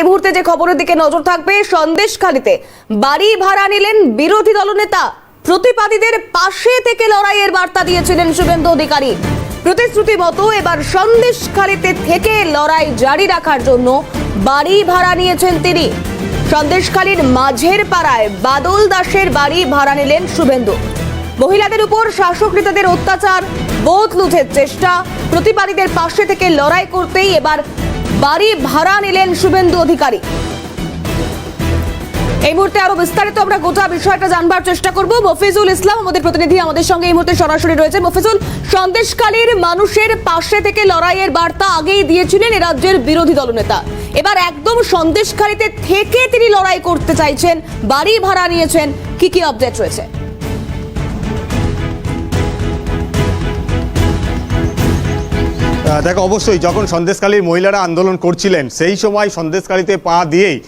মুহূর্তে যে খবরের দিকে নজর থাকবে, সন্দেশখালীতে বাড়ি ভাড়া নিলেন বিরোধী দলনেতা। প্রতিবাদীদের পাশে থেকে লড়াইয়ের বার্তা দিয়েছিলেন শুভেন্দু অধিকারী। প্রতিশ্রুতি মতো এবার সন্দেশখালীতে থেকে লড়াই জারি রাখার জন্য বাড়ি ভাড়া নিয়েছেন তিনি। সন্দেশখালীর মাঝের পাড়ায় বাদল দাসের বাড়ি ভাড়া নিলেন শুভেন্দু। মহিলাদের উপর শাসক নেতাদের অত্যাচার, বোধ লুঠের চেষ্টা, প্রতিবাদীদের পাশে থেকে লড়াই করতেই এবার বাড়ি ভাড়া নিলেন শুভেন্দু অধিকারী। এই মুহূর্তে আরো বিস্তারিত আমরা গোটা বিষয়টা জানবার চেষ্টা করব। মফিজুল ইসলাম আমাদের প্রতিনিধি আমাদের সঙ্গে এই মুহূর্তে সরাসরি রয়েছে। মফিজুল, সন্দেশখালীর মানুষের পাশে থেকে লড়াইয়ের বার্তা আগেই দিয়েছিলেন এ রাজ্যের বিরোধী দলনেতা। এবার একদম সন্দেশখালীতে থেকে তিনি লড়াই করতে চাইছেন, বাড়ি ভাড়া নিয়েছেন। কি কি আপডেট রয়েছে? দেখো, অবশ্যই যখন সন্দেশখালীর মহিলারা আন্দোলন করছিলেন সেই সময় সন্দেশখালীতে পা দিয়েই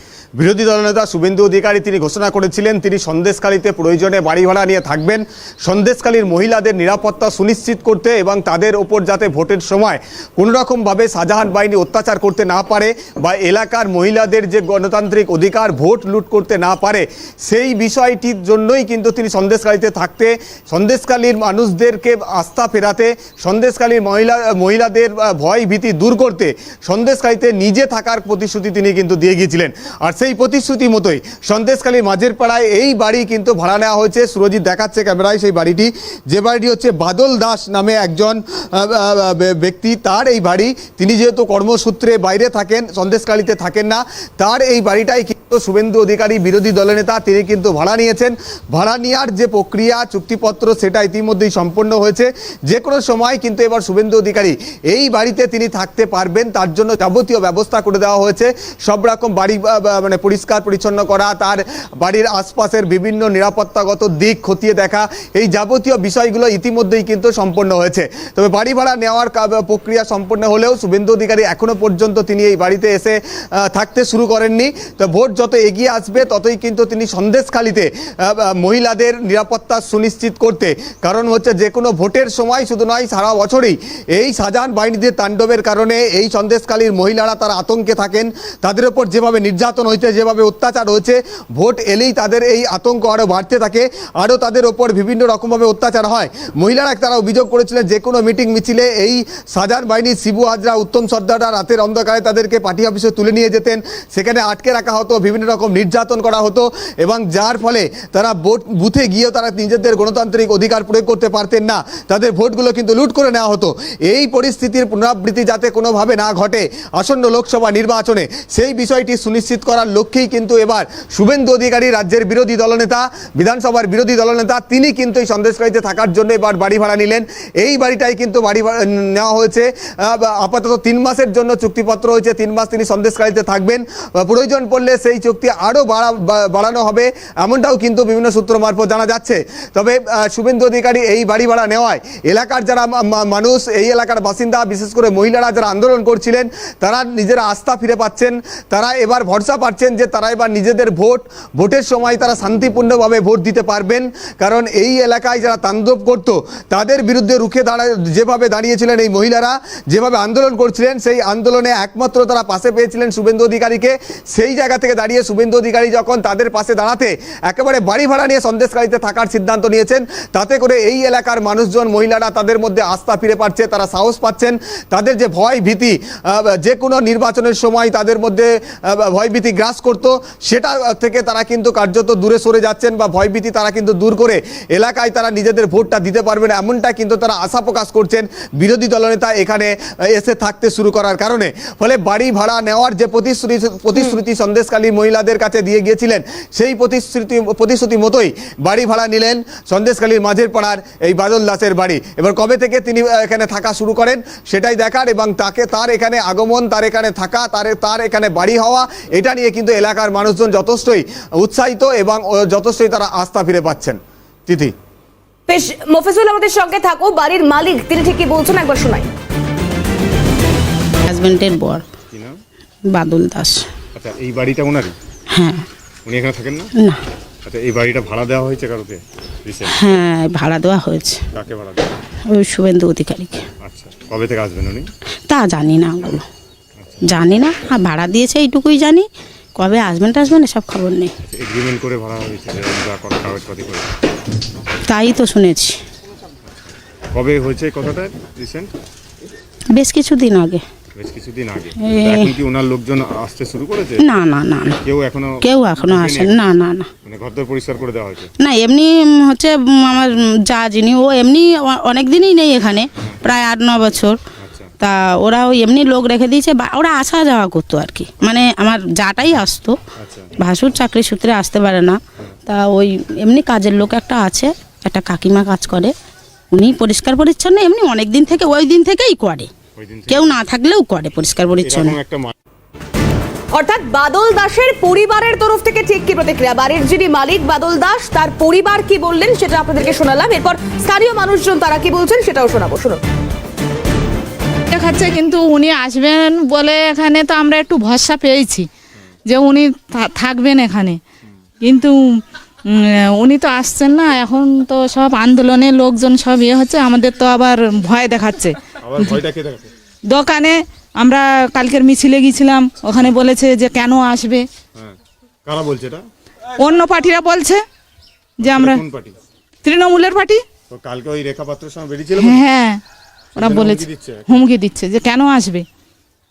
বিরোধী দলনেতা শুভেন্দু অধিকারী তিনি ঘোষণা করেছিলেন তিনি সন্দেশখালীতে প্রয়োজনে বাড়ি ভাড়া নিয়ে থাকবেন, সন্দেশখালীর মহিলাদের নিরাপত্তা সুনিশ্চিত করতে এবং তাদের ওপর যাতে ভোটের সময় কোনোরকমভাবে শাহজাহান বাহিনী অত্যাচার করতে না পারে বা এলাকার মহিলাদের যে গণতান্ত্রিক অধিকার ভোট লুট করতে না পারে সেই বিষয়টির জন্যই কিন্তু তিনি সন্দেশখালীতে থাকতে, সন্দেশখালীর মানুষদেরকে আস্থা ফেরাতে, সন্দেশখালীর মহিলাদের ভয় ভীতি দূর করতে সন্দেশখালীতে নিজে থাকার প্রতিশ্রুতি তিনি কিন্তু দিয়ে গিয়েছিলেন। আর সেই প্রতিশ্রুতি মতোই সন্দেশখালীর মাঝের পাড়ায় এই বাড়ি কিন্তু ভাড়া নেওয়া হয়েছে। সুরজিৎ দেখাচ্ছে ক্যামেরায় সেই বাড়িটি, যে বাড়িটি হচ্ছে বাদল দাস নামে একজন ব্যক্তি, তার এই বাড়ি। তিনি যেহেতু কর্মসূত্রে বাইরে থাকেন, সন্দেশখালীতে থাকেন না, তার এই বাড়িটাই কিন্তু শুভেন্দু অধিকারী বিরোধী দলনেতা তিনি কিন্তু ভাড়া নিয়েছেন। ভাড়া নেওয়ার যে প্রক্রিয়া চুক্তিপত্র সেটা ইতিমধ্যেই সম্পন্ন হয়েছে। যে কোনো সময় কিন্তু এবার শুভেন্দু অধিকারী এই বাড়িতে তিনি থাকতে পারবেন, তার জন্য যাবতীয় ব্যবস্থা করে দেওয়া হয়েছে। সব রকম বাড়ি মানে পরিষ্কার পরিচ্ছন্ন করা, তার বাড়ির আশপাশের বিভিন্ন নিরাপত্তাগত দিক খতিয়ে দেখা, এই যাবতীয় বিষয়গুলো ইতিমধ্যেই কিন্তু সম্পন্ন হয়েছে। তবে বাড়ি ভাড়া নেওয়ার প্রক্রিয়া সম্পন্ন হলেও শুভেন্দু অধিকারী এখনো পর্যন্ত তিনি এই বাড়িতে এসে থাকতে শুরু করেননি। তো ভোট যত এগিয়ে আসবে ততই কিন্তু তিনি সন্দেশখালীতে মহিলাদের নিরাপত্তা সুনিশ্চিত করতে, কারণ হচ্ছে যে কোনো ভোটের সময় শুধু নয় সারা বছরই এই শাহজাহান বাহিনীদের তাণ্ডবের কারণে এই সন্দেশখালীর মহিলারা তারা আতঙ্কে থাকেন। তাদের উপর যেভাবে নির্যাতন হয়েছে, যেভাবে অত্যাচার হয়েছে, ভোট এলেই তাদের এই আতঙ্ক আরও বাড়তে থাকে, আরও তাদের ওপর বিভিন্ন রকমভাবে অত্যাচার হয়। মহিলারা তারা অভিযোগ করেছিলেন যে কোনো মিটিং মিছিলে এই শাহজাহান বাহিনীর শিবু হাজরা, উত্তম সর্দাররা রাতের অন্ধকারে তাদেরকে পার্টি অফিসে তুলে নিয়ে যেতেন, সেখানে আটকে রাখা হতো, বিভিন্ন রকম নির্যাতন করা হতো এবং যার ফলে তারা বুথে গিয়েও তারা নিজেদের গণতান্ত্রিক অধিকার প্রয়োগ করতে পারতেন না, তাদের ভোটগুলো কিন্তু লুট করে নেওয়া হতো। এই পরিস্থিতির পুনরাবৃত্তি যাতে কোনোভাবে না ঘটে আসন্ন লোকসভা নির্বাচনে, সেই বিষয়টি সুনিশ্চিত করার লক্ষ্যেই কিন্তু এবার শুভেন্দু অধিকারী রাজ্যের বিরোধী দলনেতা, বিধানসভার বিরোধী দলনেতা, তিনি কিন্তু এই সন্দেশখালীতে থাকার জন্য এবার বাড়ি ভাড়া নিলেন। এই বাড়িটাই কিন্তু বাড়ি ভাড়া নেওয়া হয়েছে। আপাতত 3 মাসের জন্য চুক্তিপত্র হয়েছে, 3 মাস তিনি সন্দেশখালীতে থাকবেন। প্রয়োজন পড়লে সেই চুক্তি আরও বাড়ানো হবে, এমনটাও কিন্তু বিভিন্ন সূত্র মারফত জানা যাচ্ছে। তবে শুভেন্দু অধিকারী এই বাড়ি ভাড়া নেওয়ায় এলাকার যারা মানুষ, এই এলাকার বাসিন্দা, বিশেষ করে মহিলারা যারা আন্দোলন করছিলেন, তারা নিজেরা আস্থা ফিরে পাচ্ছেন, তারা এবার ভরসা পাচ্ছেন যে তারা এবার নিজেদের ভোটের সময় তারা শান্তিপূর্ণভাবে ভোট দিতে পারবেন। কারণ এই এলাকায় যারা তাণ্ডব করত তাদের বিরুদ্ধে রুখে যেভাবে দাঁড়িয়েছিলেন এই মহিলারা, যেভাবে আন্দোলন করছিলেন, সেই আন্দোলনে একমাত্র তারা পাশে পেয়েছিলেন শুভেন্দু অধিকারীকে। সেই জায়গা থেকে দাঁড়িয়ে শুভেন্দু অধিকারী যখন তাদের পাশে দাঁড়াতে একেবারে বাড়ি ভাড়া নিয়ে সন্দেশখালীতে থাকার সিদ্ধান্ত নিয়েছেন, তাতে করে এই এলাকার মানুষজন, মহিলারা তাদের মধ্যে আস্থা ফিরে পাচ্ছে, তারা সাহস পাচ্ছেন। তাদের যে ভয় ভীতি যে কোনো নির্বাচনের সময় তাদের মধ্যে ভয়ভীতি গ্রাস করত, সেটা থেকে তারা কিন্তু কার্যত দূরে সরে যাচ্ছেন বা ভয়ভীতি তারা কিন্তু দূর করে এলাকায় তারা নিজেদের ভোটটা দিতে পারবেন, এমনটা কিন্তু তারা আশা প্রকাশ করছেন বিরোধী দলনেতা এখানে এসে থাকতে শুরু করার কারণে। ফলে বাড়ি ভাড়া নেওয়ার যে প্রতিশ্রুতি সন্দেশখালী মহিলাদের কাছে দিয়ে গিয়েছিলেন, সেই প্রতিশ্রুতি মতোই বাড়ি ভাড়া নিলেন সন্দেশখালীর মাঝের পাড়ার এই বাদল দাসের বাড়ি। এবার কবে থেকে তিনি এখানে থাকা শুরু করেন সেটাই দেখার, এবং তার এখানে আগমন, তার এখানে থাকা, তার এখানে বাড়ি হওয়া, এটা নিয়ে কিন্তু এলাকার মানুষজন যথেষ্টই উৎসাহিত এবং যথেষ্টই তারা আস্থা ফিরে পাচ্ছেন। তিথি, বেশ, মফিজুল আমাদের সঙ্গে থাকো। বাড়ির মালিক তিনি ঠিকই বলছেন, একবার শোনাই। হাজবেন্ডের বর বাদল দাস। আচ্ছা, এই বাড়িটা ওনারই? হ্যাঁ। উনি এখানে থাকেন না? না। আচ্ছা, এই বাড়িটা ভাড়া দেওয়া হয়েছে কারোকে? হ্যাঁ, ভাড়া দেওয়া হয়েছে। কাকে ভাড়া দেওয়া? ওই শুভেন্দু অধিকারীকে। আচ্ছা, কবে থেকে আসবেন উনি? তা জানি না, ওগুলো জানি না। আর ভাড়া দিয়েছে এইটুকুই জানি। কবে আসবেন টাসবেন এসব খবর নেই। এগ্রিমেন্ট করে ভাড়া হয়েছে যা করা কাগজপাতি করে। তাই তো শুনেছি কবে হয়েছে কথাটা রিসেন্ট? বেশ কিছুদিন আগে। বেশ কিছুদিন আগে। এই- এখন কি ওনার লোকজন আসতে শুরু করেছে? না না না না, কেউ এখনো আসেন না না না মানে ঘরদোর পরিষ্কার করে দেওয়া হয়েছে? না, এমনি হচ্ছে আমার যা যিনি ও এমনি অনেক দিনই নেই এখানে, প্রায় 8-9 বছর। আচ্ছা। তা ওরা ওই এমনি লোক রেখে দিয়েছে, ওরা আসা যাওয়া করতো আর কি, মানে আমার যাটাই আসতো। আচ্ছা। ভাসুর চাকরি সূত্রে আসতে পারে না, তা ওই এমনি কাজের লোক একটা আছে, একটা কাকিমা কাজ করে, উনি পরিষ্কার পরিচ্ছন্ন এমনি অনেক দিন থেকে, ওই দিন থেকেই করে, ওই দিন থেকে কেউ না থাকলেও করে পরিষ্কার পরিচ্ছন্ন। এরকম একটা অর্থাৎ বাদল দাসের পরিবারের তরফ থেকে ঠিক কি প্রতিক্রিয়া, বাড়ির যিনি মালিক বাদল দাস তার পরিবার কি বললেন সেটা আপনাদেরকে শোনালাম, এরপর স্থানীয় মানুষজন তারা কি বলছেন সেটাও শোনাবো। শুনুন। দেখাচ্ছে কিন্তু উনি আসবেন বলে এখানে তো আমরা একটু ভরসা পেয়েছি যে উনি থাকবেন এখানে, কিন্তু উনি তো আসছেন না। এখন তো সব আন্দোলনের লোকজন সব হচ্ছে, আমাদের তো আবার ভয় দেখাচ্ছে। আবার ভয়টা কে দেখাচ্ছে? দোকানে আমরা কালকের মিছিলে গিয়েছিলাম, ওখানে বলেছে যে কেন আসবে, হ্যাঁ, কারা বলছে এটা? অন্য পার্টিরা বলছে যে আমরা কোন পার্টি? তৃণমূলের পার্টি। তো কালকে ওই রেখা পাত্রের সঙ্গে বেরিয়েছিল? হ্যাঁ, ওরা সেজন্য বলেছে হুমকি দিচ্ছে? হুমকি দিচ্ছে যে কেন আসবে।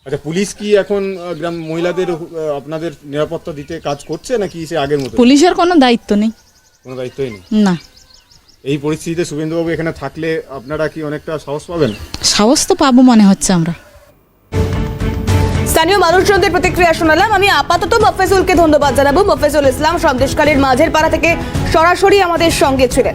আচ্ছা, পুলিশ কি এখন গ্রাম মহিলাদের আপনাদের নিরাপত্তা দিতে কাজ করছে নাকি সে আগের মতো? পুলিশের কোনো দায়িত্ব নেই। কোনো দায়িত্বই নেই। না, এই পরিস্থিতিতে শুভেন্দুবাবু এখানে থাকলে আপনারা কি অনেকটা সাহস পাবেন? সাহস তো পাবো মনে হচ্ছে আমরা। স্থানীয় মানুষজনদের প্রতিক্রিয়া শোনালাম। আমি আপাতত মফেজুলকে ধন্যবাদ জানাবো। মফেজুল ইসলাম সন্দেশখালীর মাঝের পাড়া থেকে সরাসরি আমাদের সঙ্গে ছিলেন।